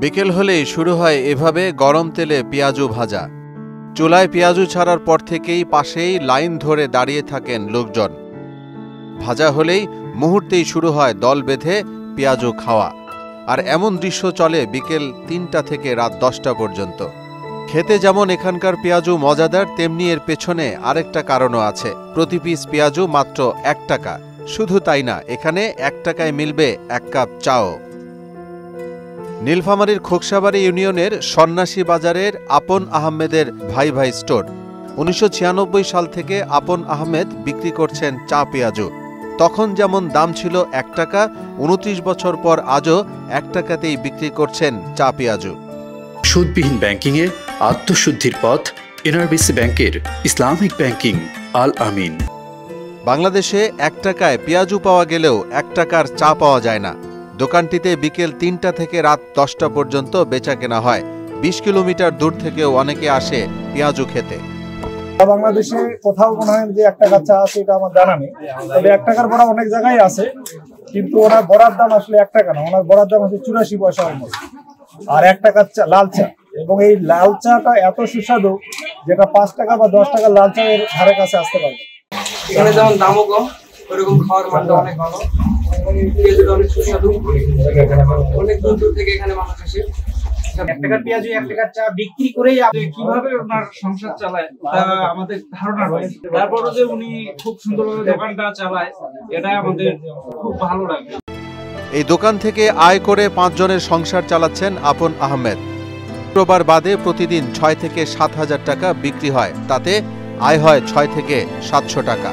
বিকেল হলেই শুরু হয় এভাবে গরম তেলে পেঁয়াজু ভাজা। চুলায় পেঁয়াজু ছাড়ার পর থেকেই পাশেই লাইন ধরে দাঁড়িয়ে থাকেন লোকজন। ভাজা হলেই মুহূর্তেই শুরু হয় দল বেঁধে পেঁয়াজু খাওয়া। আর এমন দৃশ্য চলে বিকেল ৩টা থেকে রাত ১০টা পর্যন্ত। খেতে যেমন এখানকার পেঁয়াজু মজাদার, তেমনি এর পেছনে আরেকটা কারণও আছে। প্রতি পিস পেঁয়াজু মাত্র ১ টাকা। শুধু তাই না, এখানে ১ টাকায় মিলবে ১ কাপ চাও। নীলফামারীর খোকসাবাড়ি ইউনিয়নের সন্ন্যাসী বাজারের আপন আহমেদের ভাই ভাই স্টোর। ১৯৯৬ সাল থেকে আপন আহমেদ বিক্রি করছেন চা পেঁয়াজু। তখন যেমন দাম ছিল ১ টাকা, ২৯ বছর পর আজও ১ টাকাতেই বিক্রি করছেন চা পেঁয়াজু। সুদবিহীন ব্যাংকিংয়ে আত্মশুদ্ধির পথ এনআরবিসি ব্যাংকের ইসলামিক ব্যাংকিং আল আমিন। বাংলাদেশে ১ টাকায় পেঁয়াজু পাওয়া গেলেও ১ টাকার চা পাওয়া যায় না। দোকানটিতে বিকেল ৩টা থেকে রাত ১০টা পর্যন্ত বেচা কেনা হয়। ২০ কিলোমিটার দূর থেকেও অনেকে আসে পেঁয়াজু খেতে। বাংলাদেশে কোথাও মনে হয় যে ১ টাকার চা আছে এটা আমার জানা নেই, তবে ১ টাকার বড়া অনেক জায়গায় আছে, কিন্তু ওনার বড়ার দাম আসলে ১ টাকা না, ওনার বড়ার দাম আছে ৮৪ পয়সা অলমোস্ট। আর ১ টাকার চা লাল চা, এবং এই লাল চাটা এত সুস্বাদু যেটা ৫ টাকা বা ১০ টাকার লাল চা এর ধারে কাছে আসতে পারবে। এখানে যেমন দামও কম, ওইরকম খাওয়ার মানটা অনেক ভালো, অনেক সুস্বাদু, অনেক দূর দূর থেকে এখানে মানুষ আসে। ১ টাকার পেঁয়াজু ১ টাকার চা বিক্রি করেই কিভাবে ওনার সংসার চালায় তা আমাদের ধারণা রয়েছে। তারপরও যে উনি খুব সুন্দরভাবে দোকানটা চালায়, এটাই আমাদের খুব ভালো লাগে। এই দোকান থেকে আয় করে ৫ জনের সংসার চালাচ্ছেন আপন আহমেদ। শুক্রবার বাদে প্রতিদিন ৬ থেকে ৭ হাজার টাকা বিক্রি হয়, তাতে আয় হয় ৬ থেকে ৭০০ টাকা।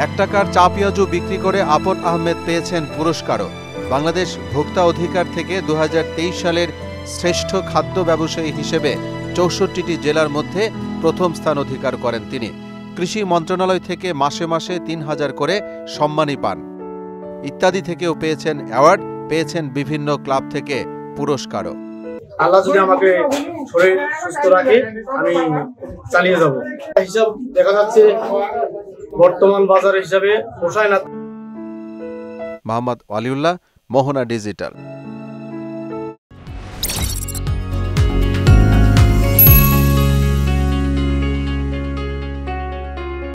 ১ টাকার চা পেঁয়াজু বিক্রি করে আপন আহমেদ পেয়েছেন পুরস্কারও। বাংলাদেশ ভোক্তা অধিকার থেকে ২০২৩ সালের শ্রেষ্ঠ খাদ্য ব্যবসায়ী হিসেবে ৬৪টি জেলার মধ্যে প্রথম স্থান অধিকার করেন তিনি। কৃষি মন্ত্রণালয় থেকে মাসে মাসে ৩,০০০ করে সম্মানী পান। ইত্যাদি থেকেও পেয়েছেন অ্যাওয়ার্ড, পেয়েছেন বিভিন্ন ক্লাব থেকে পুরস্কারও। আল্লাহ যদি আমাকে শরীর সুস্থ রাখে আমি চালিয়ে যাব। হিসাব দেখা যাচ্ছে বর্তমান বাজার হিসাবে পোষায় না। মোহাম্মদ ওয়ালিউল্লাহ, মোহনা ডিজিটাল।